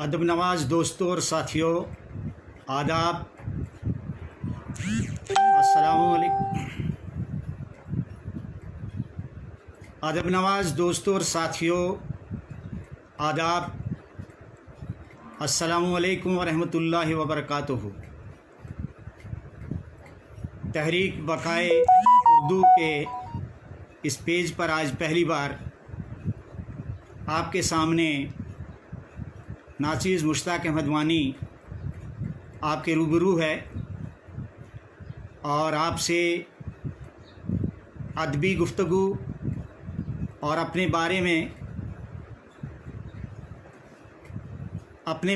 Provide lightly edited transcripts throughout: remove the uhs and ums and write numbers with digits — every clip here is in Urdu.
ادب نواز دوستوں اور ساتھیوں، آداب، السلام علیکم۔ ادب نواز دوستوں اور ساتھیوں، آداب، السلام علیکم ورحمۃ اللہ وبرکاتہ۔ تحریک بقائے اردو کے اس پیج پر آج پہلی بار آپ کے سامنے ناچیز مشتاق احمد وانی آپ کے روبرو ہے اور آپ سے ادبی گفتگو اور اپنے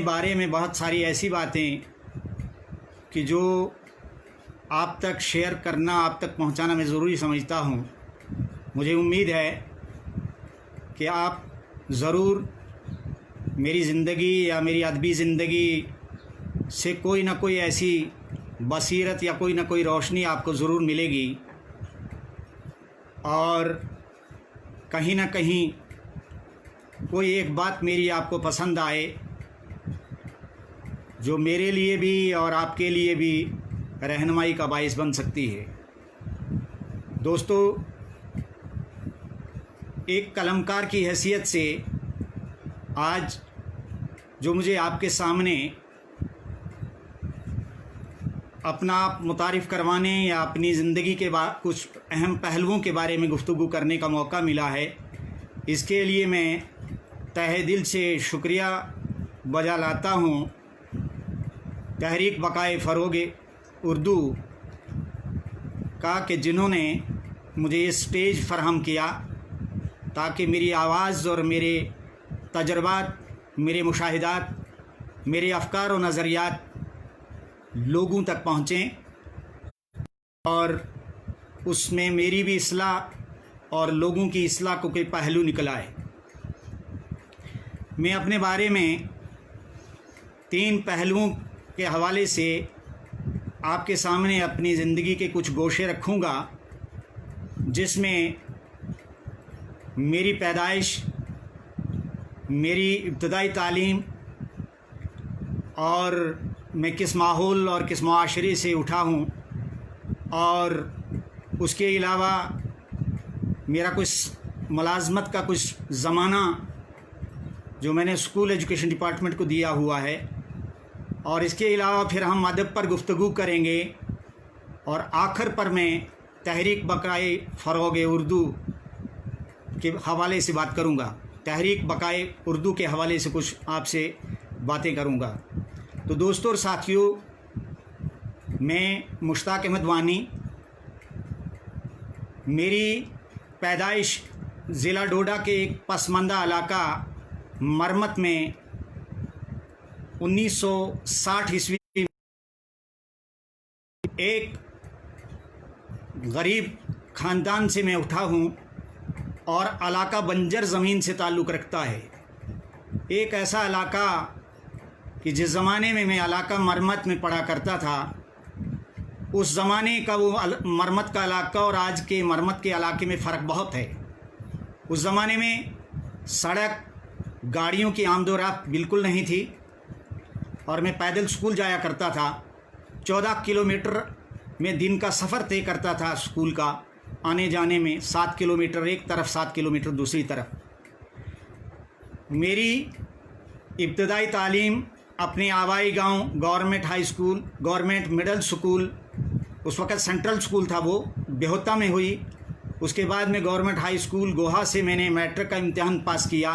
بارے میں بہت ساری ایسی باتیں کہ جو آپ تک شیئر کرنا، آپ تک پہنچانا میں ضروری سمجھتا ہوں۔ مجھے امید ہے کہ آپ ضرور میری زندگی یا میری ادبی زندگی سے کوئی نہ کوئی ایسی بصیرت یا کوئی نہ کوئی روشنی آپ کو ضرور ملے گی، اور کہیں نہ کہیں کوئی ایک بات میری آپ کو پسند آئے جو میرے لیے بھی اور آپ کے لیے بھی رہنمائی کا باعث بن سکتی ہے۔ دوستو، ایک قلمکار کی حیثیت سے آج جو مجھے آپ کے سامنے اپنا آپ متعارف کروانے یا اپنی زندگی کے کچھ اہم پہلوؤں کے بارے میں گفتگو کرنے کا موقع ملا ہے، اس کے لیے میں تہہ دل سے شکریہ بجا لاتا ہوں تحریک بقائے فروغ اردو کا، کہ جنہوں نے مجھے یہ اسٹیج فراہم کیا تاکہ میری آواز اور میرے تجربات، میرے مشاہدات، میرے افکار و نظریات لوگوں تک پہنچیں اور اس میں میری بھی اصلاح اور لوگوں کی اصلاح کو کوئی پہلو نکل آئے۔ میں اپنے بارے میں 3 پہلوؤں کے حوالے سے آپ کے سامنے اپنی زندگی کے کچھ گوشے رکھوں گا، جس میں میری پیدائش، میری ابتدائی تعلیم اور میں کس ماحول اور کس معاشرے سے اٹھا ہوں، اور اس کے علاوہ میرا کچھ ملازمت کا کچھ زمانہ جو میں نے اسکول ایجوکیشن ڈپارٹمنٹ کو دیا ہوا ہے، اور اس کے علاوہ پھر ہم ادب پر گفتگو کریں گے، اور آخر پر میں تحریک بقائے فروغ اردو کے حوالے سے بات کروں گا، تحریک بقائے اردو کے حوالے سے کچھ آپ سے باتیں کروں گا۔ تو دوستوں اور ساتھیوں، میں مشتاق احمد وانی، میری پیدائش ضلع ڈوڈا کے ایک پسماندہ علاقہ مرمت میں 1960 عیسوی ایک غریب خاندان سے میں اٹھا ہوں، اور علاقہ بنجر زمین سے تعلق رکھتا ہے۔ ایک ایسا علاقہ کہ جس زمانے میں علاقہ مرمت میں پڑھا کرتا تھا، اس زمانے کا وہ مرمت کا علاقہ اور آج کے مرمت کے علاقے میں فرق بہت ہے۔ اس زمانے میں سڑک، گاڑیوں کی آمد و رفت بالکل نہیں تھی، اور میں پیدل اسکول جایا کرتا تھا۔ 14 کلومیٹر میں دن کا سفر طے کرتا تھا اسکول کا، آنے جانے میں 7 کلومیٹر ایک طرف، 7 کلومیٹر دوسری طرف۔ میری ابتدائی تعلیم اپنے آبائی گاؤں government high school, government middle school, اس وقت سینٹرل اسکول تھا وہ، بہوتا میں ہوئی۔ اس کے بعد میں گورنمنٹ ہائی اسکول گوہا سے میں نے میٹرک کا امتحان پاس کیا،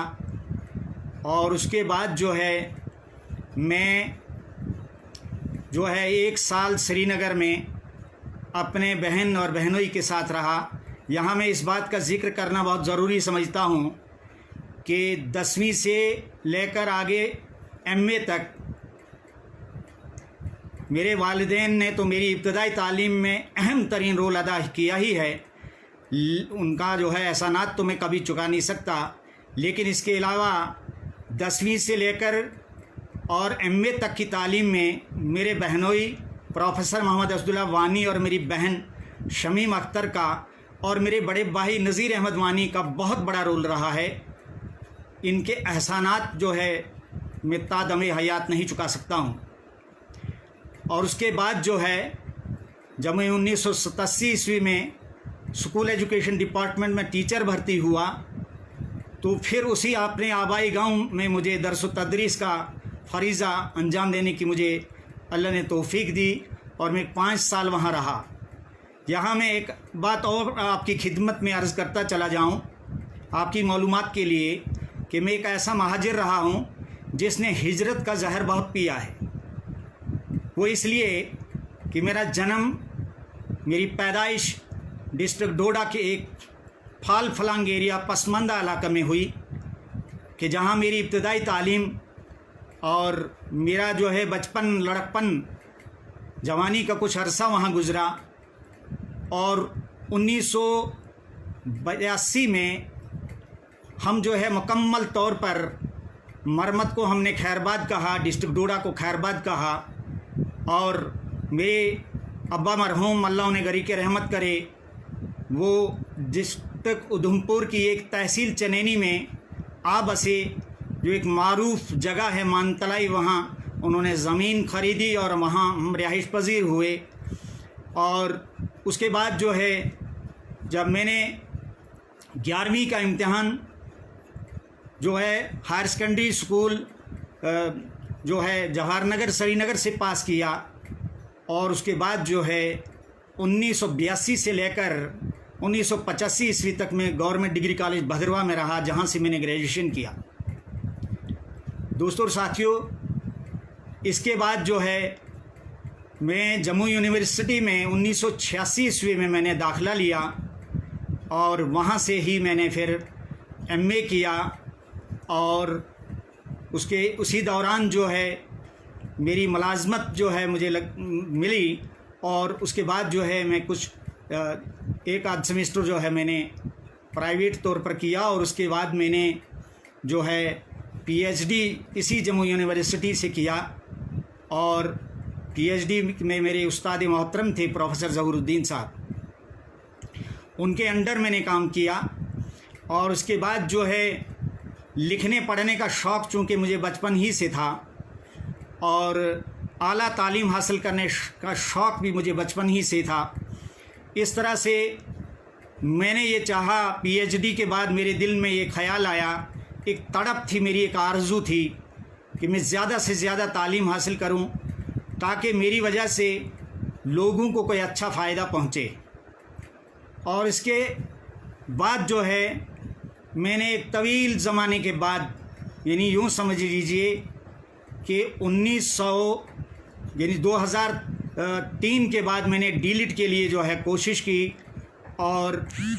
اور اس کے بعد میں 1 سال سری نگر میں اپنے بہن اور بہنوئی کے ساتھ رہا۔ یہاں میں اس بات کا ذکر کرنا بہت ضروری سمجھتا ہوں کہ 10ویں سے لے کر آگے MA تک میرے والدین نے تو میری ابتدائی تعلیم میں اہم ترین رول ادا کیا ہی ہے، ان کا احسانات تو میں کبھی چکا نہیں سکتا، لیکن اس کے علاوہ 10ویں سے لے کر اور MA تک کی تعلیم میں میرے بہنوئی پروفیسر محمد اسد اللہ وانی اور میری بہن شمیم اختر کا اور میرے بڑے بھائی نذیر احمد وانی کا بہت بڑا رول رہا ہے۔ ان کے احسانات میں تادم حیات نہیں چکا سکتا ہوں۔ اور اس کے بعد جو ہے جب میں 1987 عیسوی میں اسکول ایجوکیشن ڈپارٹمنٹ میں ٹیچر بھرتی ہوا تو پھر اسی اپنے آبائی گاؤں میں مجھے درس و تدریس کا فریضہ انجام دینے کی مجھے اللہ نے توفیق دی اور میں 5 سال وہاں رہا۔ یہاں میں ایک بات اور آپ کی خدمت میں عرض کرتا چلا جاؤں آپ کی معلومات کے لیے کہ میں ایک ایسا مہاجر رہا ہوں جس نے ہجرت کا زہر بہت پیا ہے۔ وہ اس لیے کہ میرا جنم، میری پیدائش ڈسٹرکٹ ڈوڈا کے ایک پھال فلانگ ایریا پسماندہ علاقہ میں ہوئی کہ جہاں میری ابتدائی تعلیم اور میرا جو ہے بچپن، لڑکپن، جوانی کا کچھ عرصہ وہاں گزرا۔ اور 1982 میں ہم جو ہے مکمل طور پر مرمت کو ہم نے خیرآباد کہا، ڈسٹرکٹ ڈوڈا کو خیرآباد کہا، اور میرے ابا مرحوم اللہ انہیں گری کے رحمت کرے، وہ ڈسٹرکٹ ادھمپور کی ایک تحصیل چنینی میں آبسے جو ایک معروف جگہ ہے مانتلائی، وہاں انہوں نے زمین خریدی اور وہاں ہم رہائش پذیر ہوئے۔ اور اس کے بعد جو ہے جب میں نے 11ویں کا امتحان جو ہے ہائر سیکنڈری اسکول جو ہے جواہر نگر سری نگر سے پاس کیا، اور اس کے بعد جو ہے 1982 سے لے کر 1985 عیسوی تک میں گورنمنٹ ڈگری کالج بھدرواہ میں رہا، جہاں سے میں نے گریجویشن کیا۔ دوستوں اور ساتھیوں، اس کے بعد جو ہے میں جموں یونیورسٹی میں 1986 عیسوی میں نے داخلہ لیا، اور وہاں سے ہی میں نے پھر MA کیا، اور اسی دوران جو ہے میری ملازمت جو ہے مجھے ملی، اور اس کے بعد جو ہے میں کچھ ایک آدھ سیمسٹر جو ہے میں نے پرائیویٹ طور پر کیا، اور اس کے بعد میں نے جو ہے PhD اسی جموں یونیورسٹی سے کیا، اور PhD میں میرے استاد محترم تھے پروفیسر ظہور الدین صاحب، ان کے انڈر میں نے کام کیا۔ اور اس کے بعد جو ہے لکھنے پڑھنے کا شوق چونکہ مجھے بچپن ہی سے تھا، اور اعلیٰ تعلیم حاصل کرنے کا شوق بھی مجھے بچپن ہی سے تھا، اس طرح سے میں نے یہ چاہا، PhD کے بعد میرے دل میں یہ خیال آیا، ایک تڑپ تھی میری، ایک آرزو تھی کہ میں زیادہ سے زیادہ تعلیم حاصل کروں تاکہ میری وجہ سے لوگوں کو کوئی اچھا فائدہ پہنچے۔ اور اس کے بعد جو ہے میں نے ایک طویل زمانے کے بعد، یعنی یوں سمجھ لیجئے کہ 2003 کے بعد میں نے ڈیلیٹ کے لیے جو ہے کوشش کی، اور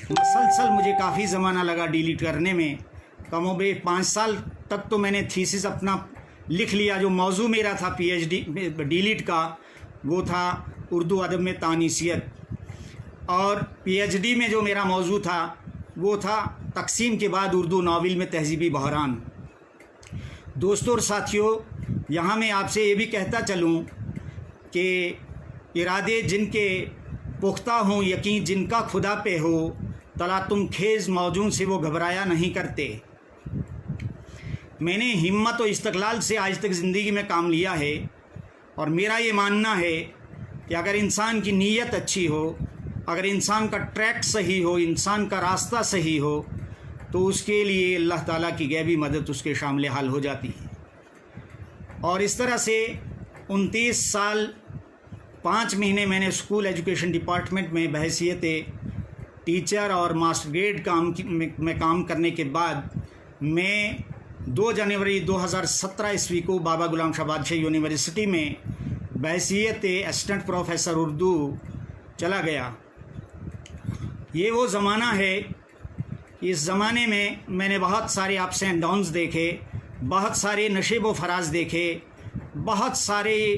مسلسل مجھے کافی زمانہ لگا ڈیلیٹ کرنے میں، کم و بیش 5 سال تک تو میں نے تھیسس اپنا لکھ لیا۔ جو موضوع میرا تھا PhD ڈیلیٹ کا وہ تھا اردو ادب میں تانیثیت، اور PhD میں جو میرا موضوع تھا وہ تھا تقسیم کے بعد اردو ناول میں تہذیبی بحران۔ دوستوں اور ساتھیوں، یہاں میں آپ سے یہ بھی کہتا چلوں کہ ارادے جن کے پختہ ہوں، یقین جن کا خدا پہ ہو، تلاتم خیز موجوں سے وہ گھبرایا نہیں کرتے۔ میں نے ہمت و استقلال سے آج تک زندگی میں کام لیا ہے، اور میرا یہ ماننا ہے کہ اگر انسان کی نیت اچھی ہو، اگر انسان کا ٹریک صحیح ہو، انسان کا راستہ صحیح ہو، تو اس کے لیے اللہ تعالیٰ کی غیبی مدد اس کے شامل حال ہو جاتی ہے۔ اور اس طرح سے 29 سال 5 مہینے میں نے اسکول ایجوکیشن ڈپارٹمنٹ میں بحیثیت ٹیچر اور ماسٹر گریڈ میں کام کرنے کے بعد میں 2 جنوری 2017 عیسوی کو بابا غلام شاہ بادشاہ یونیورسٹی میں بحیثیت اسسٹنٹ پروفیسر اردو چلا گیا۔ یہ وہ زمانہ ہے، اس زمانے میں میں نے بہت سارے اپس اینڈ ڈاؤنز دیکھے، بہت سارے نشیب و فراز دیکھے، بہت سارے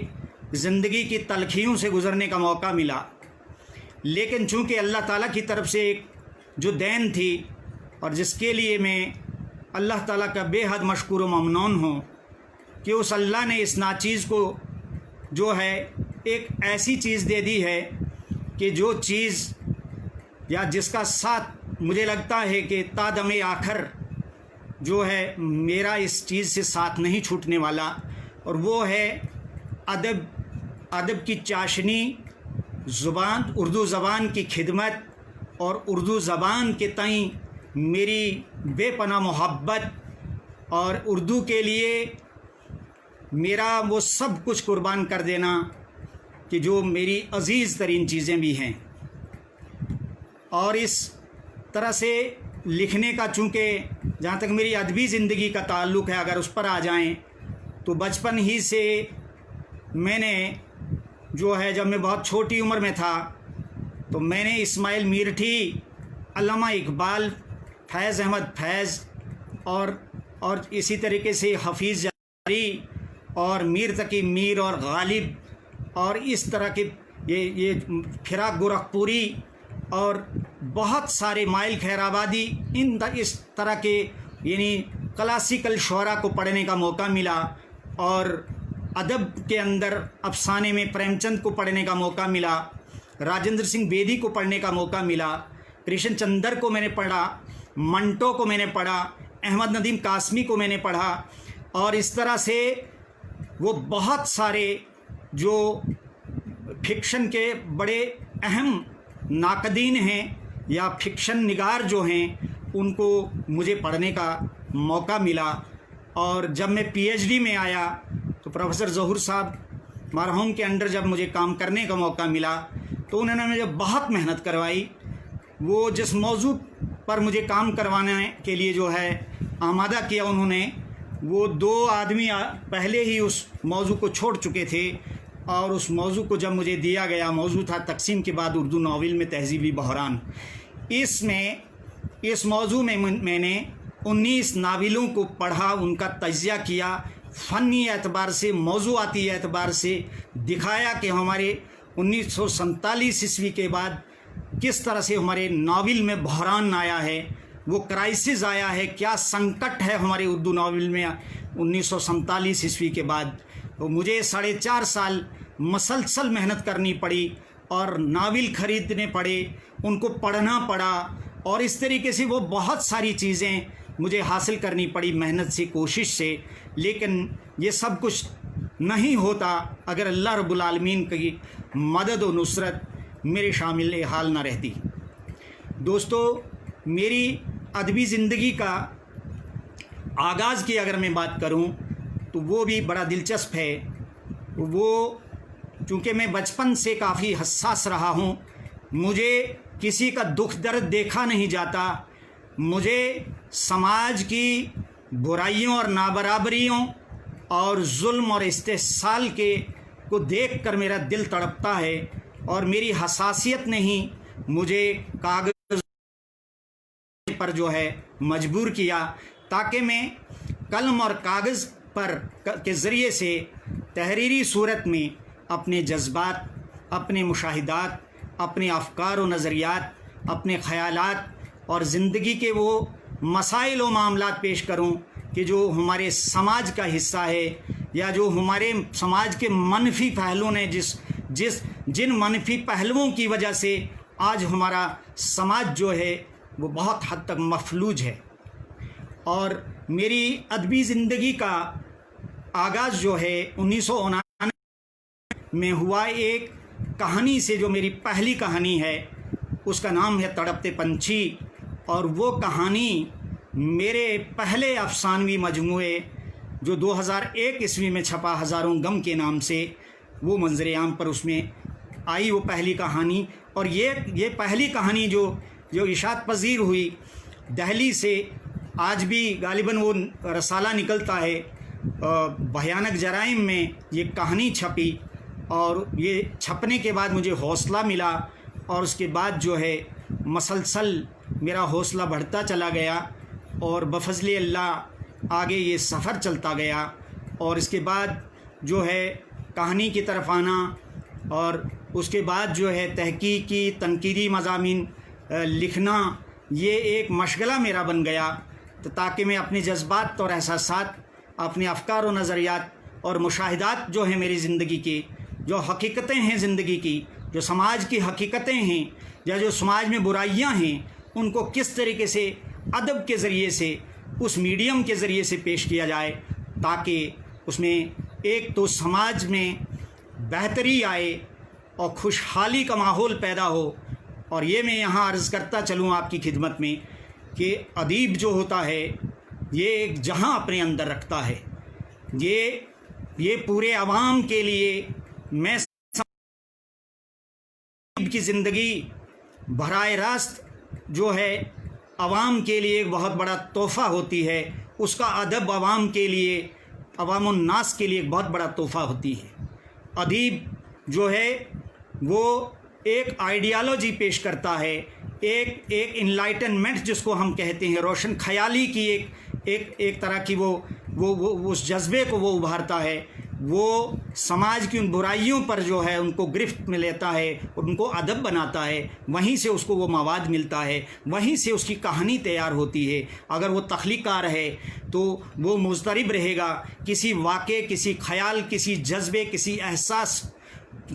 زندگی کی تلخیوں سے گزرنے کا موقع ملا، لیکن چونکہ اللہ تعالیٰ کی طرف سے ایک جو دین تھی، اور جس کے لیے میں اللہ تعالیٰ کا بے حد مشکور و ممنون ہوں کہ اس اللہ نے اس ناچیز کو جو ہے ایک ایسی چیز دے دی ہے کہ جو چیز یا جس کا ساتھ مجھے لگتا ہے کہ تا دم آخر جو ہے میرا اس چیز سے ساتھ نہیں چھوٹنے والا، اور وہ ہے ادب کی چاشنی، اردو زبان کی خدمت اور اردو زبان کے تئیں میری بے پناہ محبت، اور اردو کے لیے میرا وہ سب کچھ قربان کر دینا کہ جو میری عزیز ترین چیزیں بھی ہیں۔ اور اس طرح سے لکھنے کا، چونکہ جہاں تک میری ادبی زندگی کا تعلق ہے، اگر اس پر آ جائیں تو بچپن ہی سے میں نے جو ہے، جب میں بہت چھوٹی عمر میں تھا تو میں نے اسماعیل میرٹھی، علامہ اقبال، فیض احمد فیض اور اسی طریقے سے حفیظ جعفری اور میر تقی میر اور غالب اور اس طرح کے یہ فراق گورکھپوری اور بہت سارے مائل خیر آبادی، اس طرح کے یعنی کلاسیکل شعراء کو پڑھنے کا موقع ملا، اور ادب کے اندر افسانے میں پریم چند کو پڑھنے کا موقع ملا، راجندر سنگھ بیدی کو پڑھنے کا موقع ملا، کرشن چندر کو میں نے پڑھا، منٹو کو میں نے پڑھا، احمد ندیم قاسمی کو میں نے پڑھا، اور اس طرح سے وہ بہت سارے جو فکشن کے بڑے اہم ناقدین ہیں یا فکشن نگار جو ہیں، ان کو مجھے پڑھنے کا موقع ملا۔ اور جب میں پی ایچ ڈی میں آیا تو پروفیسر ظہور صاحب مرحوم کے انڈر جب مجھے کام کرنے کا موقع ملا تو انہوں نے مجھے بہت محنت کروائی۔ وہ جس موضوع پر مجھے کام کروانے کے لیے جو ہے آمادہ کیا انہوں نے، وہ 2 آدمی پہلے ہی اس موضوع کو چھوڑ چکے تھے، اور اس موضوع کو جب مجھے دیا گیا، موضوع تھا تقسیم کے بعد اردو ناول میں تہذیبی بحران۔ اس موضوع میں میں نے 19 ناولوں کو پڑھا، ان کا تجزیہ کیا، فنی اعتبار سے، موضوعاتی اعتبار سے دکھایا کہ ہمارے 1947 عیسوی کے بعد کس طرح سے ہمارے ناول میں بحران آیا ہے، وہ کرائسس آیا ہے، کیا سنکٹ ہے ہمارے اردو ناول میں 1947 عیسوی کے بعد۔ تو مجھے 4.5 سال مسلسل محنت کرنی پڑی، اور ناول خریدنے پڑے، ان کو پڑھنا پڑا، اور اس طریقے سے وہ بہت ساری چیزیں مجھے حاصل کرنی پڑی محنت سے، کوشش سے۔ لیکن یہ سب کچھ نہیں ہوتا اگر اللہ رب العالمین کی مدد و نصرت میرے شامل حال نہ رہتی۔ دوستو، میری ادبی زندگی کا آغاز کی اگر میں بات کروں تو وہ بھی بڑا دلچسپ ہے۔ وہ چونکہ میں بچپن سے کافی حساس رہا ہوں، مجھے کسی کا دکھ درد دیکھا نہیں جاتا، مجھے سماج کی برائیوں اور نابرابریوں اور ظلم اور استحصال کو دیکھ کر میرا دل تڑپتا ہے، اور میری حساسیت نے ہی مجھے کاغذ پر جو ہے مجبور کیا، تاکہ میں قلم اور کاغذ کے ذریعے سے تحریری صورت میں اپنے جذبات، اپنے مشاہدات، اپنے افکار و نظریات، اپنے خیالات اور زندگی کے وہ مسائل و معاملات پیش کروں کہ جو ہمارے سماج کا حصہ ہے، یا جو ہمارے سماج کے منفی پہلوؤں نے جن منفی پہلوؤں کی وجہ سے آج ہمارا سماج جو ہے وہ بہت حد تک مفلوج ہے۔ اور میری ادبی زندگی کا آغاز جو ہے 1999 میں ہوا ایک کہانی سے، جو میری پہلی کہانی ہے، اس کا نام ہے تڑپتے پنچھی، اور وہ کہانی میرے پہلے افسانوی مجموعے جو 2001 عیسوی میں چھپا ہزاروں غم کے نام سے، وہ منظر عام پر اس میں آئی وہ پہلی کہانی۔ اور یہ پہلی کہانی جو اشاعت پذیر ہوئی دہلی سے، آج بھی غالباً وہ رسالہ نکلتا ہے، بھیانک جرائم میں یہ کہانی چھپی، اور یہ چھپنے کے بعد مجھے حوصلہ ملا، اور اس کے بعد جو ہے مسلسل میرا حوصلہ بڑھتا چلا گیا، اور بفضل اللہ آگے یہ سفر چلتا گیا۔ اور اس کے بعد جو ہے کہانی کی طرف آنا، اور اس کے بعد جو ہے تحقیقی تنقیدی مضامین لکھنا، یہ ایک مشغلہ میرا بن گیا، تاکہ میں اپنے جذبات اور احساسات، اپنے افکار و نظریات اور مشاہدات جو ہیں میری زندگی کے، جو حقیقتیں ہیں زندگی کی، جو سماج کی حقیقتیں ہیں، یا جو سماج میں برائیاں ہیں، ان کو کس طریقے سے ادب کے ذریعے سے اس میڈیم کے ذریعے سے پیش کیا جائے تاکہ اس میں ایک تو سماج میں بہتری آئے اور خوشحالی کا ماحول پیدا ہو۔ اور یہ میں یہاں عرض کرتا چلوں آپ کی خدمت میں کہ ادیب جو ہوتا ہے یہ ایک جہاں اپنے اندر رکھتا ہے، یہ پورے عوام کے لیے میں کی زندگی براہ راست جو ہے عوام کے لیے ایک بہت بڑا تحفہ ہوتی ہے، اس کا ادب عوام کے لیے، عوام الناس کے لیے ایک بہت بڑا تحفہ ہوتی ہے۔ ادیب جو ہے وہ ایک آئیڈیالوجی پیش کرتا ہے، ایک انلائٹنمنٹ جس کو ہم کہتے ہیں، روشن خیالی کی ایک طرح کی وہ اس جذبے کو وہ ابھارتا ہے، وہ سماج کی ان برائیوں پر جو ہے ان کو گرفت میں لیتا ہے، ان کو ادب بناتا ہے، وہیں سے اس کو وہ مواد ملتا ہے، وہیں سے اس کی کہانی تیار ہوتی ہے۔ اگر وہ تخلیق کار ہے تو وہ مضطرب رہے گا، کسی واقعے، کسی خیال، کسی جذبے، کسی احساس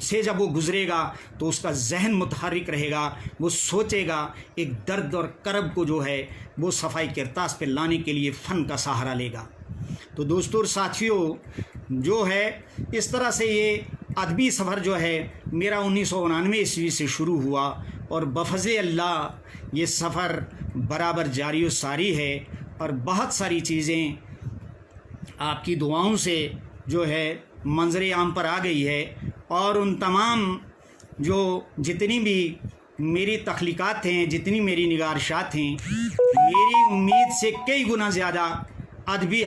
سے جب وہ گزرے گا تو اس کا ذہن متحرک رہے گا، وہ سوچے گا، ایک درد اور کرب کو جو ہے وہ صفائی کرتاس پہ لانے کے لیے فن کا سہارا لے گا۔ تو دوستو اور ساتھیوں، جو ہے اس طرح سے یہ ادبی سفر جو ہے میرا 1999 عیسوی سے شروع ہوا، اور بفضل اللہ یہ سفر برابر جاری و ساری ہے، اور بہت ساری چیزیں آپ کی دعاؤں سے جو ہے منظر عام پر آ گئی ہے، اور ان تمام جو جتنی بھی میری تخلیقات ہیں، جتنی میری نگارشات ہیں، میری امید سے کئی گنا زیادہ ادبی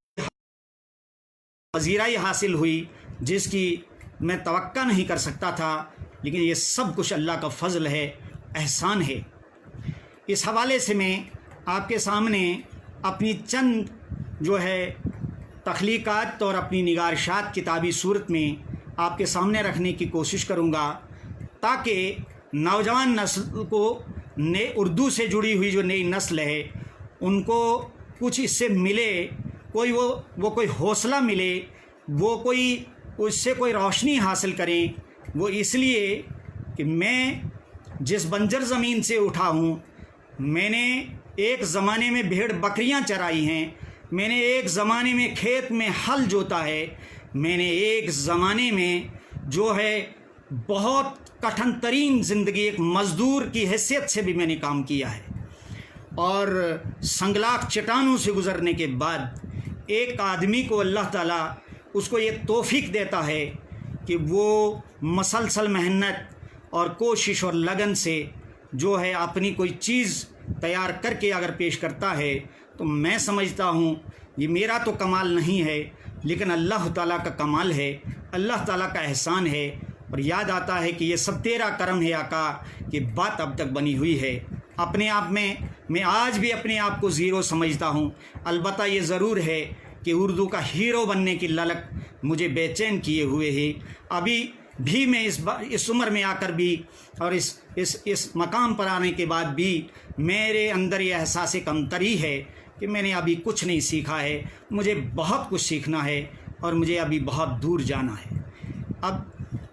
پذیرائی حاصل ہوئی، جس کی میں توقع نہیں کر سکتا تھا، لیکن یہ سب کچھ اللہ کا فضل ہے، احسان ہے۔ اس حوالے سے میں آپ کے سامنے اپنی چند جو ہے تخلیقات اور اپنی نگارشات کتابی صورت میں آپ کے سامنے رکھنے کی کوشش کروں گا، تاکہ نوجوان نسل کو اردو سے جڑی ہوئی جو نئی نسل ہے ان کو کچھ اس سے ملے، کوئی حوصلہ ملے، وہ اس سے کوئی روشنی حاصل کریں۔ وہ اس لیے کہ میں جس بنجر زمین سے اٹھا ہوں، میں نے ایک زمانے میں بھیڑ بکریاں چرائی ہیں، میں نے ایک زمانے میں کھیت میں ہل جوتا ہے، میں نے ایک زمانے میں جو ہے بہت کٹھن ترین زندگی ایک مزدور کی حیثیت سے بھی میں نے کام کیا ہے، اور سنگلاخ چٹانوں سے گزرنے کے بعد ایک آدمی کو اللہ تعالیٰ اس کو یہ توفیق دیتا ہے کہ وہ مسلسل محنت اور کوشش اور لگن سے جو ہے اپنی کوئی چیز تیار کر کے اگر پیش کرتا ہے، تو میں سمجھتا ہوں یہ میرا تو کمال نہیں ہے، لیکن اللہ تعالیٰ کا کمال ہے، اللہ تعالیٰ کا احسان ہے، اور یاد آتا ہے کہ یہ سب تیرا کرم ہے آقا، کہ بات اب تک بنی ہوئی ہے۔ اپنے آپ میں آج بھی اپنے آپ کو زیرو سمجھتا ہوں، البتہ یہ ضرور ہے کہ اردو کا ہیرو بننے کی للک مجھے بے چین کیے ہوئے ہے۔ ابھی بھی میں اس عمر میں آ کر بھی اور اس مقام پر آنے کے بعد بھی میرے اندر یہ احساس کمتری ہے کہ میں نے ابھی کچھ نہیں سیکھا ہے، مجھے بہت کچھ سیکھنا ہے اور مجھے ابھی بہت دور جانا ہے۔ اب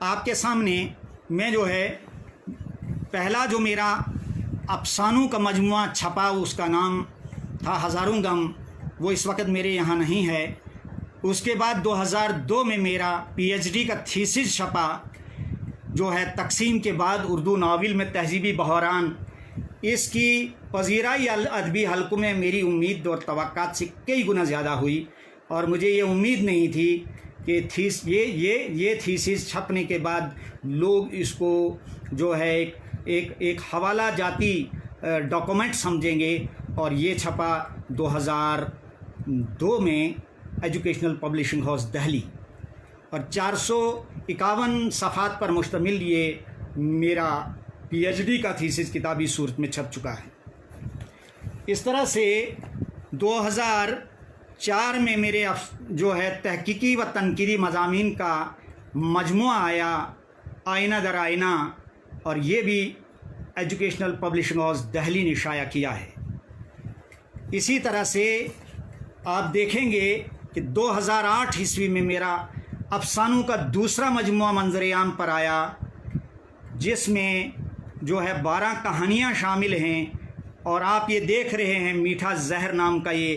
آپ کے سامنے میں جو ہے پہلا جو میرا افسانوں کا مجموعہ چھپا، اس کا نام تھا ہزاروں غم، وہ اس وقت میرے یہاں نہیں ہے۔ اس کے بعد 2002 میں میرا پی ایچ ڈی کا تھیسس چھپا، جو ہے تقسیم کے بعد اردو ناول میں تہذیبی بحران۔ اس کی پذیرائی ادبی حلقوں میں میری امید اور توقعات سے کئی گنا زیادہ ہوئی، اور مجھے یہ امید نہیں تھی کہ یہ تھیسس چھپنے کے بعد لوگ اس کو جو ہے ایک حوالہ جاتی ڈاکومنٹ سمجھیں گے، اور یہ چھپا 2002 میں ایجوکیشنل پبلشنگ ہاؤس دہلی، اور 451 صفحات پر مشتمل یہ میرا پی ایچ ڈی کا تھیسس کتابی صورت میں چھپ چکا ہے۔ اس طرح سے 2004 میں میرے جو ہے تحقیقی و تنقیدی مضامین کا مجموعہ آیا، آئینہ در آئینہ، اور یہ بھی ایجوکیشنل پبلشنگ ہاؤس دہلی نے شائع کیا ہے۔ اسی طرح سے آپ دیکھیں گے کہ 2008 عیسوی میں میرا افسانوں کا دوسرا مجموعہ منظر عام پر آیا، جس میں جو ہے 12 کہانیاں شامل ہیں، اور آپ یہ دیکھ رہے ہیں میٹھا زہر نام کا یہ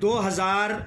2000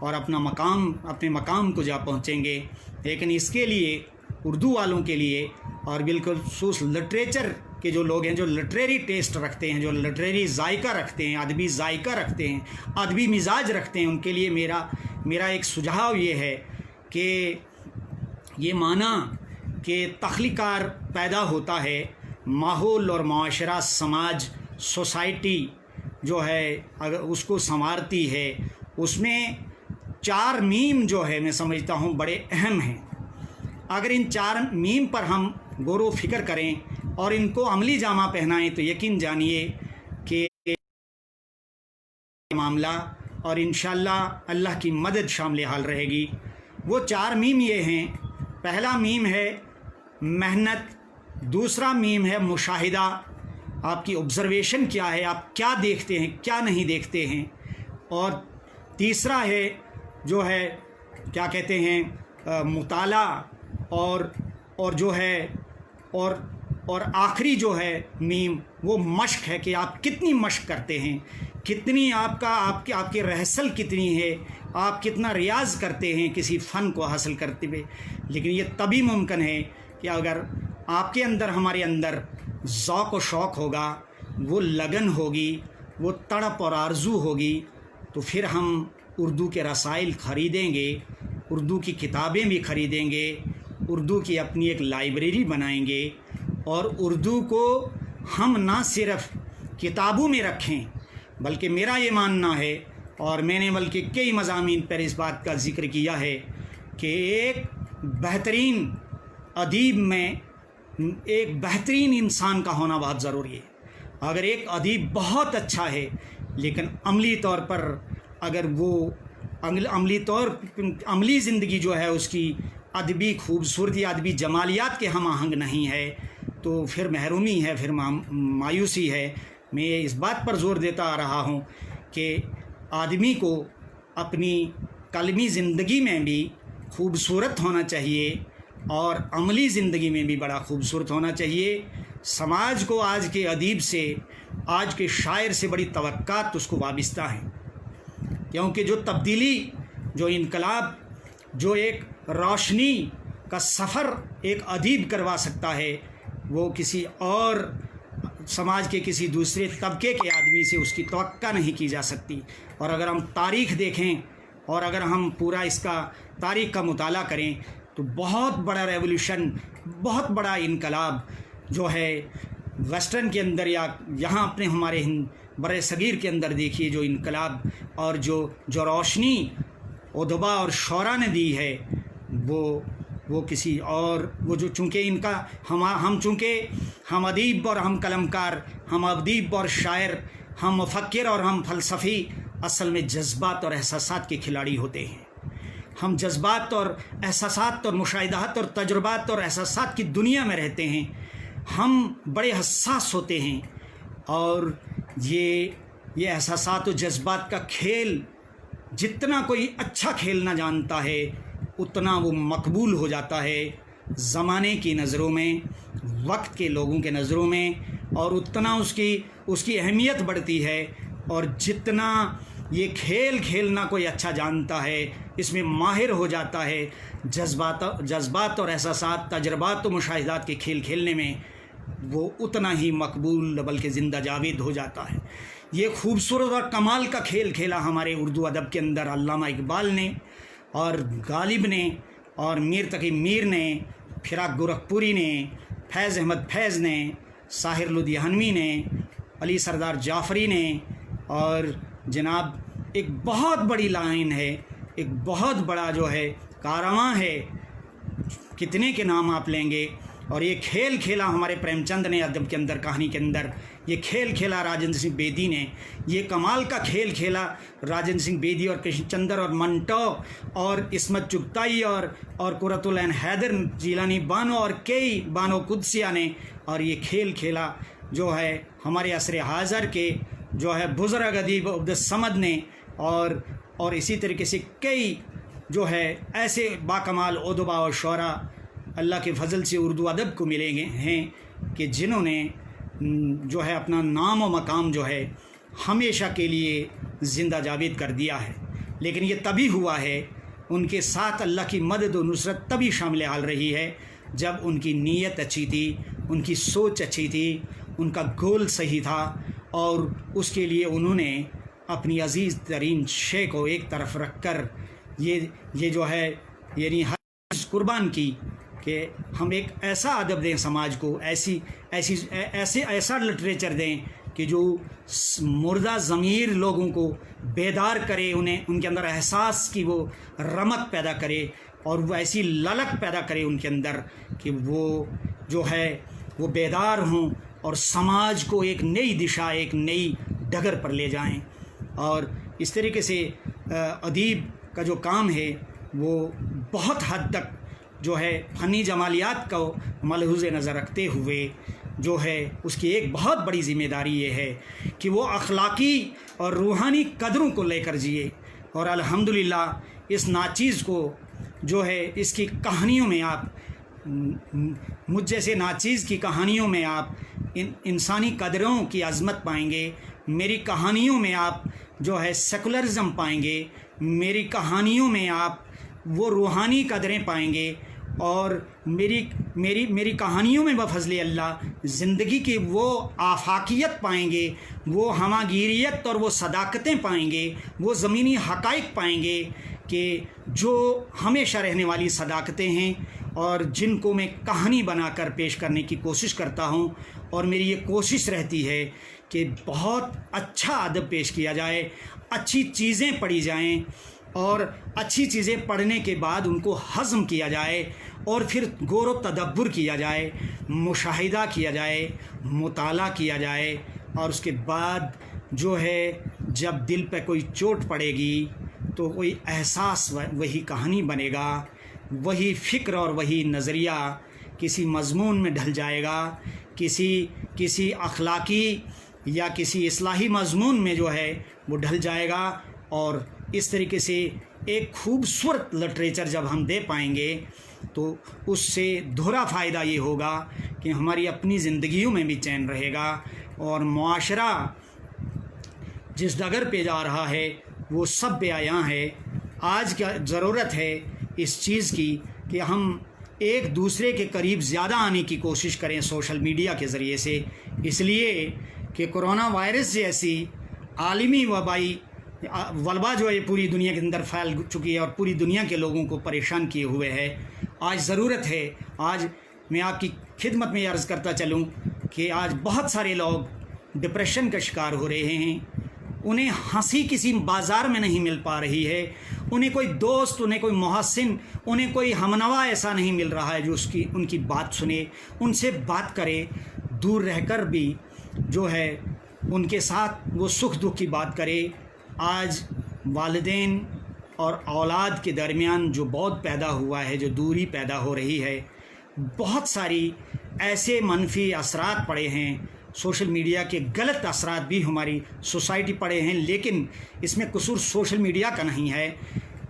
اور اپنے مقام کو جا پہنچیں گے. لیکن اس کے لیے اردو والوں کے لیے اور بالخصوص لٹریچر کے جو لوگ ہیں، جو لٹریری ٹیسٹ رکھتے ہیں، جو لٹریری ذائقہ رکھتے ہیں، ادبی ذائقہ رکھتے ہیں، ادبی مزاج رکھتے ہیں، ان کے لیے میرا ایک سجھاؤ یہ ہے کہ یہ مانا کہ تخلیقار پیدا ہوتا ہے، ماحول اور معاشرہ، سماج، سوسائٹی جو ہے اگر اس کو سنوارتی ہے، اس میں 4 میم جو ہے میں سمجھتا ہوں بڑے اہم ہیں. اگر ان 4 میم پر ہم غور و فکر کریں اور ان کو عملی جامہ پہنائیں تو یقین جانیے کہ معاملہ اور انشاءاللہ اللہ کی مدد شامل حال رہے گی. وہ 4 میم یہ ہیں. پہلا میم ہے محنت، دوسرا میم ہے مشاہدہ، آپ کی آبزرویشن کیا ہے، آپ کیا دیکھتے ہیں، کیا نہیں دیکھتے ہیں، اور تیسرا ہے جو ہے کیا کہتے ہیں مطالعہ، اور جو ہے اور آخری جو ہے میم وہ مشق ہے کہ آپ کتنی مشق کرتے ہیں، کتنی آپ کی رہسل کتنی ہے، آپ کتنا ریاض کرتے ہیں کسی فن کو حاصل کرتے ہوئے. لیکن یہ تبھی ممکن ہے کہ اگر آپ کے اندر، ہمارے اندر ذوق و شوق ہوگا، وہ لگن ہوگی، وہ تڑپ اور آرزو ہوگی، تو پھر ہم اردو کے رسائل خریدیں گے، اردو کی کتابیں بھی خریدیں گے، اردو کی اپنی ایک لائبریری بنائیں گے، اور اردو کو ہم نہ صرف کتابوں میں رکھیں بلکہ میرا یہ ماننا ہے، اور میں نے بلکہ کئی مضامین پر اس بات کا ذکر کیا ہے کہ ایک بہترین ادیب میں ایک بہترین انسان کا ہونا بہت ضروری ہے. اگر ایک ادیب بہت اچھا ہے لیکن عملی طور پر اگر وہ عملی زندگی جو ہے اس کی ادبی خوبصورتی، ادبی جمالیات کے ہم آہنگ نہیں ہے، تو پھر محرومی ہے، پھر مایوسی ہے. میں اس بات پر زور دیتا آ رہا ہوں کہ آدمی کو اپنی قلمی زندگی میں بھی خوبصورت ہونا چاہیے اور عملی زندگی میں بھی بڑا خوبصورت ہونا چاہیے. سماج کو آج کے ادیب سے، آج کے شاعر سے بڑی توقعات اس کو وابستہ ہیں، کیونکہ جو تبدیلی، جو انقلاب، جو ایک روشنی کا سفر ایک ادیب کروا سکتا ہے، وہ کسی اور سماج کے کسی دوسرے طبقے کے آدمی سے اس کی توقع نہیں کی جا سکتی. اور اگر ہم تاریخ دیکھیں اور اگر ہم پورا اس کا تاریخ کا مطالعہ کریں تو بہت بڑا ریولوشن، بہت بڑا انقلاب جو ہے ویسٹرن کے اندر یا یہاں اپنے ہمارے بر صغیر کے اندر دیکھیے، جو انقلاب اور جو روشنی ادبا اور شعراء نے دی ہے، وہ کسی اور، وہ جو چونکہ ان کا چونکہ ہم ادیب اور ہم قلمکار، ہم ادیب اور شاعر، ہم مفکر اور ہم فلسفی اصل میں جذبات اور احساسات کے کھلاڑی ہوتے ہیں. ہم جذبات اور احساسات اور مشاہدات اور تجربات اور احساسات کی دنیا میں رہتے ہیں. ہم بڑے حساس ہوتے ہیں، اور یہ احساسات و جذبات کا کھیل جتنا کوئی اچھا کھیلنا جانتا ہے اتنا وہ مقبول ہو جاتا ہے زمانے کی نظروں میں، وقت کے لوگوں کے نظروں میں، اور اتنا اس کی اہمیت بڑھتی ہے. اور جتنا یہ کھیل کھیلنا کوئی اچھا جانتا ہے، اس میں ماہر ہو جاتا ہے، جذبات اور احساسات، تجربات و مشاہدات کے کھیل کھیلنے میں، وہ اتنا ہی مقبول بلکہ زندہ جاوید ہو جاتا ہے. یہ خوبصورت اور کمال کا کھیل کھیلا ہمارے اردو ادب کے اندر علامہ اقبال نے اور غالب نے اور میر تقی میر نے، فراق گورکھپوری نے، فیض احمد فیض نے، ساحر لدھیانوی نے، علی سردار جعفری نے، اور جناب ایک بہت بڑی لائن ہے، ایک بہت بڑا جو ہے کارواں ہے، کتنے کے نام آپ لیں گے. اور یہ کھیل کھیلا ہمارے پریم چند نے ادب کے اندر، کہانی کے اندر، یہ کھیل کھیلا راجندر سنگھ بیدی نے، یہ کمال کا کھیل کھیلا راجندر سنگھ بیدی اور کرشن چندر اور منٹو اور عصمت چغتائی اور قرۃ العین حیدر جیلانی بانو اور کئی بانو قدسیہ نے. اور یہ کھیل کھیلا جو ہے ہمارے عصر حاضر کے جو ہے بزرگ ادیب عبد الصمد نے، اور اسی طریقے سے کئی جو ہے ایسے باکمال ادبا اور شعراء اللہ کے فضل سے اردو ادب کو ملے گے ہیں کہ جنہوں نے جو ہے اپنا نام و مقام جو ہے ہمیشہ کے لیے زندہ جاوید کر دیا ہے. لیکن یہ تبھی ہوا ہے، ان کے ساتھ اللہ کی مدد و نصرت تبھی شامل حال رہی ہے جب ان کی نیت اچھی تھی، ان کی سوچ اچھی تھی، ان کا گول صحیح تھا، اور اس کے لیے انہوں نے اپنی عزیز ترین شے کو ایک طرف رکھ کر یہ جو ہے یعنی ہر چیز قربان کی کہ ہم ایک ایسا ادب دیں سماج کو، ایسا لٹریچر دیں کہ جو مردہ ضمیر لوگوں کو بیدار کرے، انہیں ان کے اندر احساس کی وہ رمق پیدا کرے، اور وہ ایسی للک پیدا کرے ان کے اندر کہ وہ جو ہے وہ بیدار ہوں اور سماج کو ایک نئی دشا، ایک نئی ڈگر پر لے جائیں۔ اور اس طریقے سے ادیب کا جو کام ہے وہ بہت حد تک جو ہے فنی جمالیات کو ملحوظ نظر رکھتے ہوئے جو ہے اس کی ایک بہت بڑی ذمہ داری یہ ہے کہ وہ اخلاقی اور روحانی قدروں کو لے کر جیے۔ اور الحمدللہ اس ناچیز کو جو ہے اس کی کہانیوں میں آپ مجھ جیسے ناچیز کی کہانیوں میں آپ انسانی قدروں کی عظمت پائیں گے، میری کہانیوں میں آپ جو ہے سیکولرزم پائیں گے، میری کہانیوں میں آپ وہ روحانی قدریں پائیں گے، اور میری کہانیوں میں بفضل اللہ زندگی کی وہ آفاقیت پائیں گے، وہ ہماگیریت اور وہ صداقتیں پائیں گے، وہ زمینی حقائق پائیں گے کہ جو ہمیشہ رہنے والی صداقتیں ہیں، اور جن کو میں کہانی بنا کر پیش کرنے کی کوشش کرتا ہوں۔ اور میری یہ کوشش رہتی ہے کہ بہت اچھا ادب پیش کیا جائے، اچھی چیزیں پڑھی جائیں، اور اچھی چیزیں پڑھنے کے بعد ان کو ہضم کیا جائے، اور پھر غور و تدبر کیا جائے، مشاہدہ کیا جائے، مطالعہ کیا جائے، اور اس کے بعد جو ہے جب دل پہ کوئی چوٹ پڑے گی تو کوئی احساس وہی کہانی بنے گا، وہی فکر اور وہی نظریہ کسی مضمون میں ڈھل جائے گا، کسی اخلاقی یا کسی اصلاحی مضمون میں جو ہے وہ ڈھل جائے گا۔ اور اس طریقے سے ایک خوبصورت لٹریچر جب ہم دے پائیں گے تو اس سے دوہرا فائدہ یہ ہوگا کہ ہماری اپنی زندگیوں میں بھی چین رہے گا، اور معاشرہ جس ڈگر پہ جا رہا ہے وہ سب بے عیاں ہے۔ آج کیا ضرورت ہے اس چیز کی کہ ہم ایک دوسرے کے قریب زیادہ آنے کی کوشش کریں سوشل میڈیا کے ذریعے سے، اس لیے کہ کرونا وائرس جیسی عالمی وبا جو ہے پوری دنیا کے اندر پھیل چکی ہے اور پوری دنیا کے لوگوں کو پریشان کیے ہوئے ہے۔ آج ضرورت ہے، آج میں آپ کی خدمت میں عرض کرتا چلوں کہ آج بہت سارے لوگ ڈپریشن کا شکار ہو رہے ہیں، انہیں ہنسی کسی بازار میں نہیں مل پا رہی ہے، انہیں کوئی دوست، انہیں کوئی محسن، انہیں کوئی ہمنوا ایسا نہیں مل رہا ہے جو ان کی بات سنے، ان سے بات کرے، دور رہ کر بھی جو ہے ان کے ساتھ وہ سکھ دکھ کی بات کرے۔ آج والدین اور اولاد کے درمیان جو بعد پیدا ہوا ہے، جو دوری پیدا ہو رہی ہے، بہت ساری ایسے منفی اثرات پڑے ہیں، سوشل میڈیا کے غلط اثرات بھی ہماری سوسائٹی پڑے ہیں، لیکن اس میں قصور سوشل میڈیا کا نہیں ہے،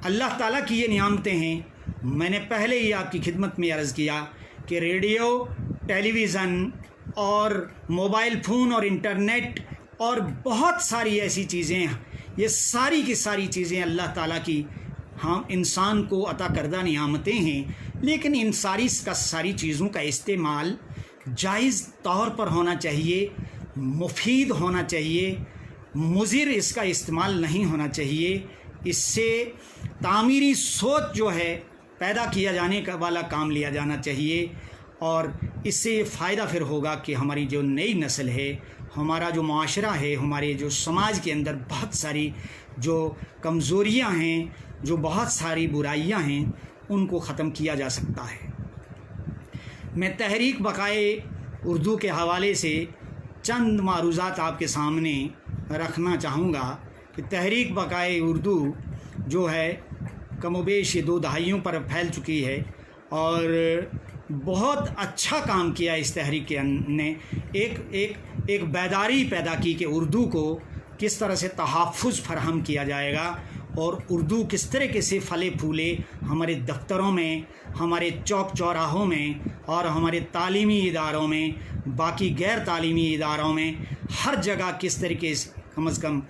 اللہ تعالیٰ کی یہ نعمتیں ہیں۔ میں نے پہلے ہی آپ کی خدمت میں عرض کیا کہ ریڈیو، ٹیلی ویژن اور موبائل فون اور انٹرنیٹ اور بہت ساری ایسی چیزیں، یہ ساری کی ساری چیزیں اللہ تعالیٰ کی ہم انسان کو عطا کردہ نعمتیں ہیں، لیکن ان ساری چیزوں کا استعمال جائز طور پر ہونا چاہیے، مفید ہونا چاہیے، مضر اس کا استعمال نہیں ہونا چاہیے۔ اس سے تعمیری سوچ جو ہے پیدا کیا جانے کا والا کام لیا جانا چاہیے، اور اس سے یہ فائدہ پھر ہوگا کہ ہماری جو نئی نسل ہے، ہمارا جو معاشرہ ہے، ہمارے جو سماج کے اندر بہت ساری جو کمزوریاں ہیں، جو بہت ساری برائیاں ہیں، ان کو ختم کیا جا سکتا ہے۔ میں تحریک بقائے اردو کے حوالے سے چند معروضات آپ کے سامنے رکھنا چاہوں گا کہ تحریک بقائے اردو جو ہے کم و بیش یہ 2 دہائیوں پر پھیل چکی ہے، اور بہت اچھا کام کیا اس تحریک نے، ایک بیداری پیدا کی کہ اردو کو کس طرح سے تحفظ فراہم کیا جائے گا، اور اردو کس طریقے سے پھلے پھولے ہمارے دفتروں میں، ہمارے چوک چوراہوں میں، اور ہمارے تعلیمی اداروں میں، باقی غیر تعلیمی اداروں میں، ہر جگہ کس طریقے سے کم از کم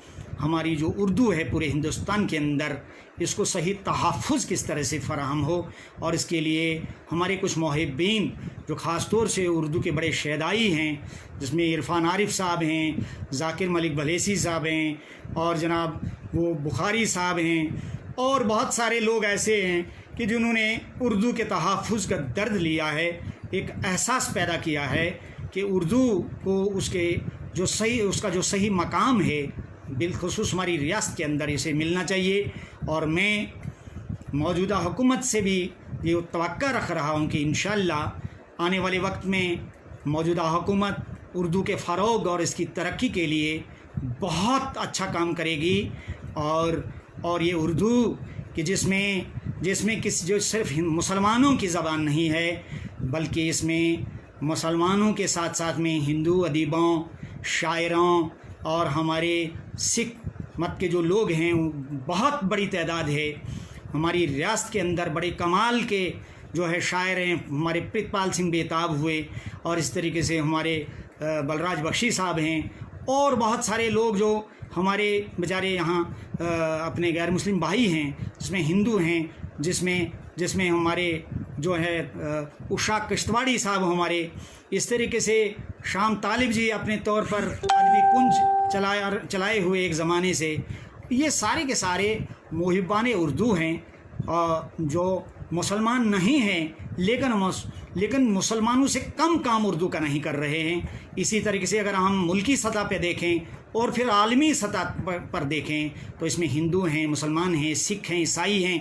ہماری جو اردو ہے پورے ہندوستان کے اندر اس کو صحیح تحفظ کس طرح سے فراہم ہو، اور اس کے لیے ہمارے کچھ محبین جو خاص طور سے اردو کے بڑے شیدائی ہیں، جس میں عرفان عارف صاحب ہیں، ذاکر ملک بھلیسی صاحب ہیں، اور جناب وہ بخاری صاحب ہیں، اور بہت سارے لوگ ایسے ہیں کہ جنہوں نے اردو کے تحفظ کا درد لیا ہے، ایک احساس پیدا کیا ہے کہ اردو کو اس کا جو صحیح مقام ہے بالخصوص ہماری ریاست کے اندر اسے ملنا چاہیے۔ اور میں موجودہ حکومت سے بھی یہ توقع رکھ رہا ہوں کہ انشاءاللہ آنے والے وقت میں موجودہ حکومت اردو کے فروغ اور اس کی ترقی کے لیے بہت اچھا کام کرے گی، اور یہ اردو کہ جس میں جو صرف مسلمانوں کی زبان نہیں ہے، بلکہ اس میں مسلمانوں کے ساتھ ساتھ میں ہندو ادیبوں، شاعروں اور ہمارے سکھ مت کے جو لوگ ہیں بہت بڑی تعداد ہے۔ ہماری ریاست کے اندر بڑے کمال کے جو ہے شاعر ہیں، ہمارے پرت پال سنگھ بیتاب ہوئے، اور اس طریقے سے ہمارے بلراج بخشی صاحب ہیں، اور بہت سارے لوگ جو ہمارے بیچارے یہاں اپنے غیر مسلم بھائی ہیں، جس میں ہندو ہیں، جس میں ہمارے جو ہے اشاق کشتواڑی صاحب ہمارے، اس طریقے سے شام طالب جی اپنے طور پر ادبی کنج چلائے ہوئے ایک زمانے سے، یہ سارے کے سارے محبان اردو ہیں جو مسلمان نہیں ہیں، لیکن مسلمانوں سے کم کام اردو کا نہیں کر رہے ہیں۔ اسی طریقے سے اگر ہم ملکی سطح پہ دیکھیں اور پھر عالمی سطح پر دیکھیں تو اس میں ہندو ہیں، مسلمان ہیں، سکھ ہیں، عیسائی ہیں،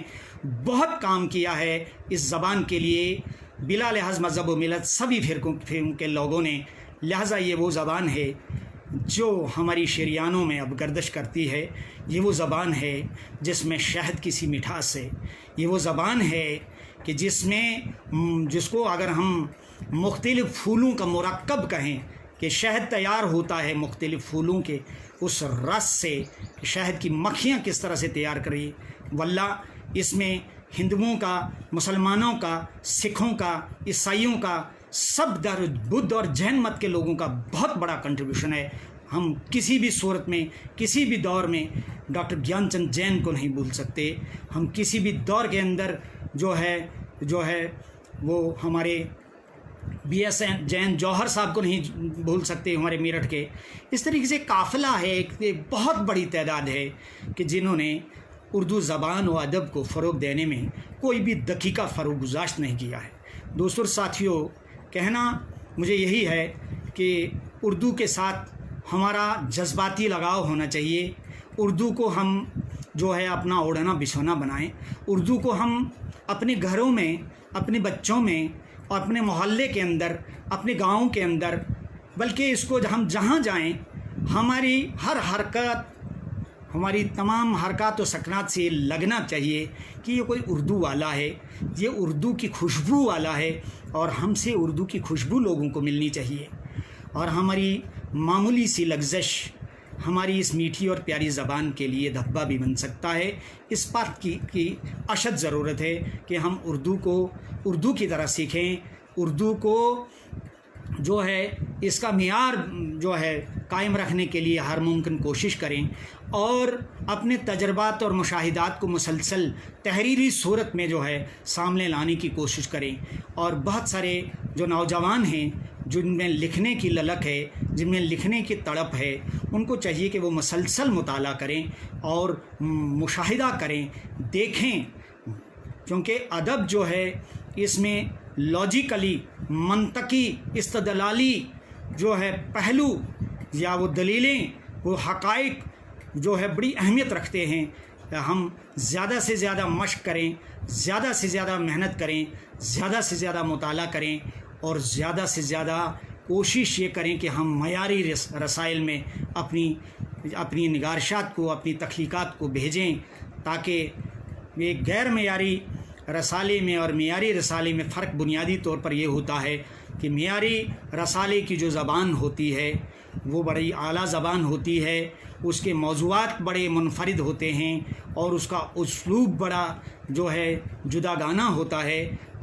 بہت کام کیا ہے اس زبان کے لیے بلا لحاظ مذہب و ملت سبھی فرقوں کے لوگوں نے۔ لہٰذا یہ وہ زبان ہے جو ہماری شریانوں میں اب گردش کرتی ہے، یہ وہ زبان ہے جس میں شہد کی سی مٹھاس ہے، یہ وہ زبان ہے کہ جس کو اگر ہم مختلف پھولوں کا مرکب کہیں کہ شہد تیار ہوتا ہے مختلف پھولوں کے اس رس سے، شہد کی مکھیاں کس طرح سے تیار کریں، واللہ اس میں ہندوؤں کا، مسلمانوں کا، سکھوں کا، عیسائیوں کا، سب بدھ اور جین مت کے لوگوں کا بہت بڑا کنٹریبیوشن ہے۔ ہم کسی بھی صورت میں، کسی بھی دور میں ڈاکٹر گیان چند جین کو نہیں بھول سکتے، ہم کسی بھی دور کے اندر جو ہے وہ ہمارے بی ایس جین جوہر صاحب کو نہیں بھول سکتے، ہمارے میرٹھ کے۔ اس طریقے سے قافلہ ہے، ایک بہت بڑی تعداد ہے کہ جنہوں نے اردو زبان و ادب کو فروغ دینے میں کوئی بھی دقیقہ فروغ گزاشت نہیں کیا ہے۔ دوستوں اور ساتھیوں، کہنا مجھے یہی ہے کہ اردو کے ساتھ ہمارا جذباتی لگاؤ ہونا چاہیے، اردو کو ہم جو ہے اپنا اوڑھنا بچھونا بنائیں، اردو کو ہم اپنے گھروں میں، اپنے بچوں میں، اور اپنے محلے کے اندر، اپنے گاؤں کے اندر، بلکہ اس کو ہم جہاں جائیں ہماری ہر حرکت، ہماری تمام حرکات و سکنات سے یہ لگنا چاہیے کہ یہ کوئی اردو والا ہے، یہ اردو کی خوشبو والا ہے، اور ہم سے اردو کی خوشبو لوگوں کو ملنی چاہیے، اور ہماری معمولی سی لغزش ہماری اس میٹھی اور پیاری زبان کے لیے دھبا بھی بن سکتا ہے۔ اس بات کی اشد ضرورت ہے کہ ہم اردو کی طرح سیکھیں، اردو کو جو ہے اس کا معیار جو ہے قائم رکھنے کے لیے ہر ممکن کوشش کریں، اور اپنے تجربات اور مشاہدات کو مسلسل تحریری صورت میں جو ہے سامنے لانے کی کوشش کریں۔ اور بہت سارے جو نوجوان ہیں جن میں لکھنے کی للک ہے، جن میں لکھنے کی تڑپ ہے، ان کو چاہیے کہ وہ مسلسل مطالعہ کریں اور مشاہدہ کریں، دیکھیں، کیونکہ ادب جو ہے اس میں لاجیکلی، منطقی، استدلالی جو ہے پہلو یا وہ دلیلیں، وہ حقائق جو ہے بڑی اہمیت رکھتے ہیں۔ ہم زیادہ سے زیادہ مشق کریں، زیادہ سے زیادہ محنت کریں، زیادہ سے زیادہ مطالعہ کریں، اور زیادہ سے زیادہ کوشش یہ کریں کہ ہم معیاری رسائل میں اپنی نگارشات کو، اپنی تخلیقات کو بھیجیں، تاکہ ایک غیر معیاری رسالے میں اور معیاری رسالے میں فرق بنیادی طور پر یہ ہوتا ہے کہ معیاری رسالے کی جو زبان ہوتی ہے وہ بڑی اعلیٰ زبان ہوتی ہے، اس کے موضوعات بڑے منفرد ہوتے ہیں، اور اس کا اسلوب بڑا جو ہے جدا گانہ ہوتا ہے،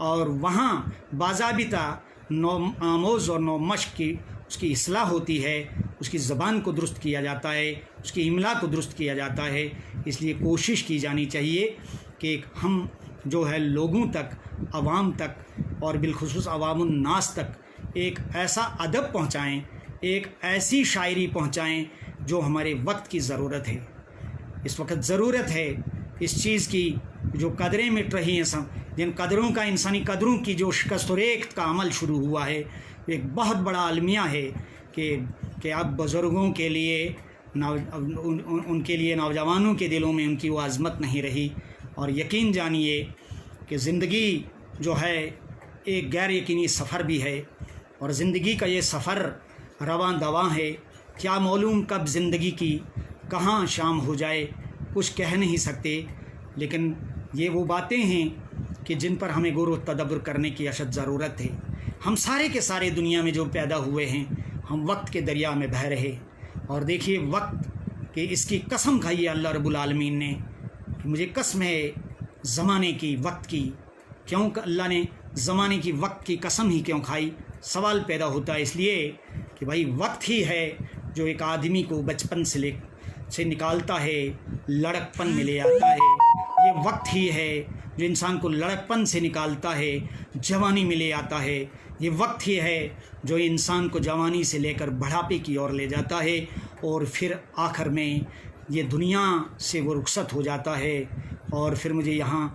اور وہاں باضابطہ نو آموز اور نو مشق کی اس کی اصلاح ہوتی ہے، اس کی زبان کو درست کیا جاتا ہے، اس کی املا کو درست کیا جاتا ہے۔ اس لیے کوشش کی جانی چاہیے کہ ہم جو ہے لوگوں تک، عوام تک اور بالخصوص عوام الناس تک ایک ایسا ادب پہنچائیں، ایک ایسی شاعری پہنچائیں جو ہمارے وقت کی ضرورت ہے۔ اس وقت ضرورت ہے اس چیز کی، جو قدریں مٹ رہی ہیں، جن قدروں کا، انسانی قدروں کی جو شکست و ریخت کا عمل شروع ہوا ہے، ایک بہت بڑا المیہ ہے کہ اب بزرگوں کے لیے ان کے لیے نوجوانوں کے دلوں میں ان کی وہ عظمت نہیں رہی۔ اور یقین جانیے کہ زندگی جو ہے ایک غیر یقینی سفر بھی ہے، اور زندگی کا یہ سفر رواں دواں ہے۔ کیا معلوم کب زندگی کی کہاں شام ہو جائے، کچھ کہہ نہیں سکتے، لیکن یہ وہ باتیں ہیں کہ جن پر ہمیں غور و تدبر کرنے کی اشد ضرورت ہے۔ ہم سارے کے سارے دنیا میں جو پیدا ہوئے ہیں، ہم وقت کے دریا میں بہہ رہے، اور دیکھیے وقت کہ اس کی قسم کھائی ہے اللہ رب العالمین نے کہ مجھے قسم ہے زمانے کی، وقت کی۔ کیوں اللہ نے زمانے کی، وقت کی قسم ہی کیوں کھائی؟ سوال پیدا ہوتا ہے اس لیے کہ بھائی وقت ہی ہے جو ایک آدمی کو بچپن سے نکالتا ہے، لڑک پن میں لے آتا ہے۔ یہ وقت ہی ہے جو انسان کو لڑک پن سے نکالتا ہے، جوانی میں لے آتا ہے۔ یہ وقت ہی ہے جو انسان کو جوانی سے لے کر بڑھاپے کی اور لے جاتا ہے، اور پھر آخر میں یہ دنیا سے وہ رخصت ہو جاتا ہے۔ اور پھر مجھے یہاں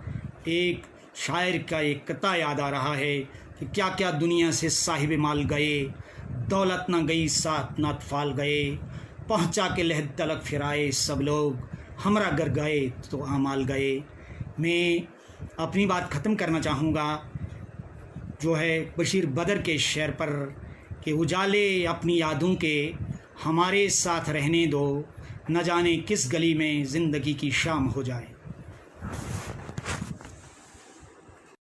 ایک شاعر کا ایک قطعہ یاد آ رہا ہے کہ کیا کیا دنیا سے صاحب مال گئے، دولت نہ گئی ساتھ نہ اطفال گئے، پہنچا کے لحد تلک پھرائے سب لوگ، ہمرا گر گئے تو اعمال گئے۔ میں اپنی بات ختم کرنا چاہوں گا جو ہے بشیر بدر کے شعر پر کہ اجالے اپنی یادوں کے ہمارے ساتھ رہنے دو، نہ جانے کس گلی میں زندگی کی شام ہو جائے۔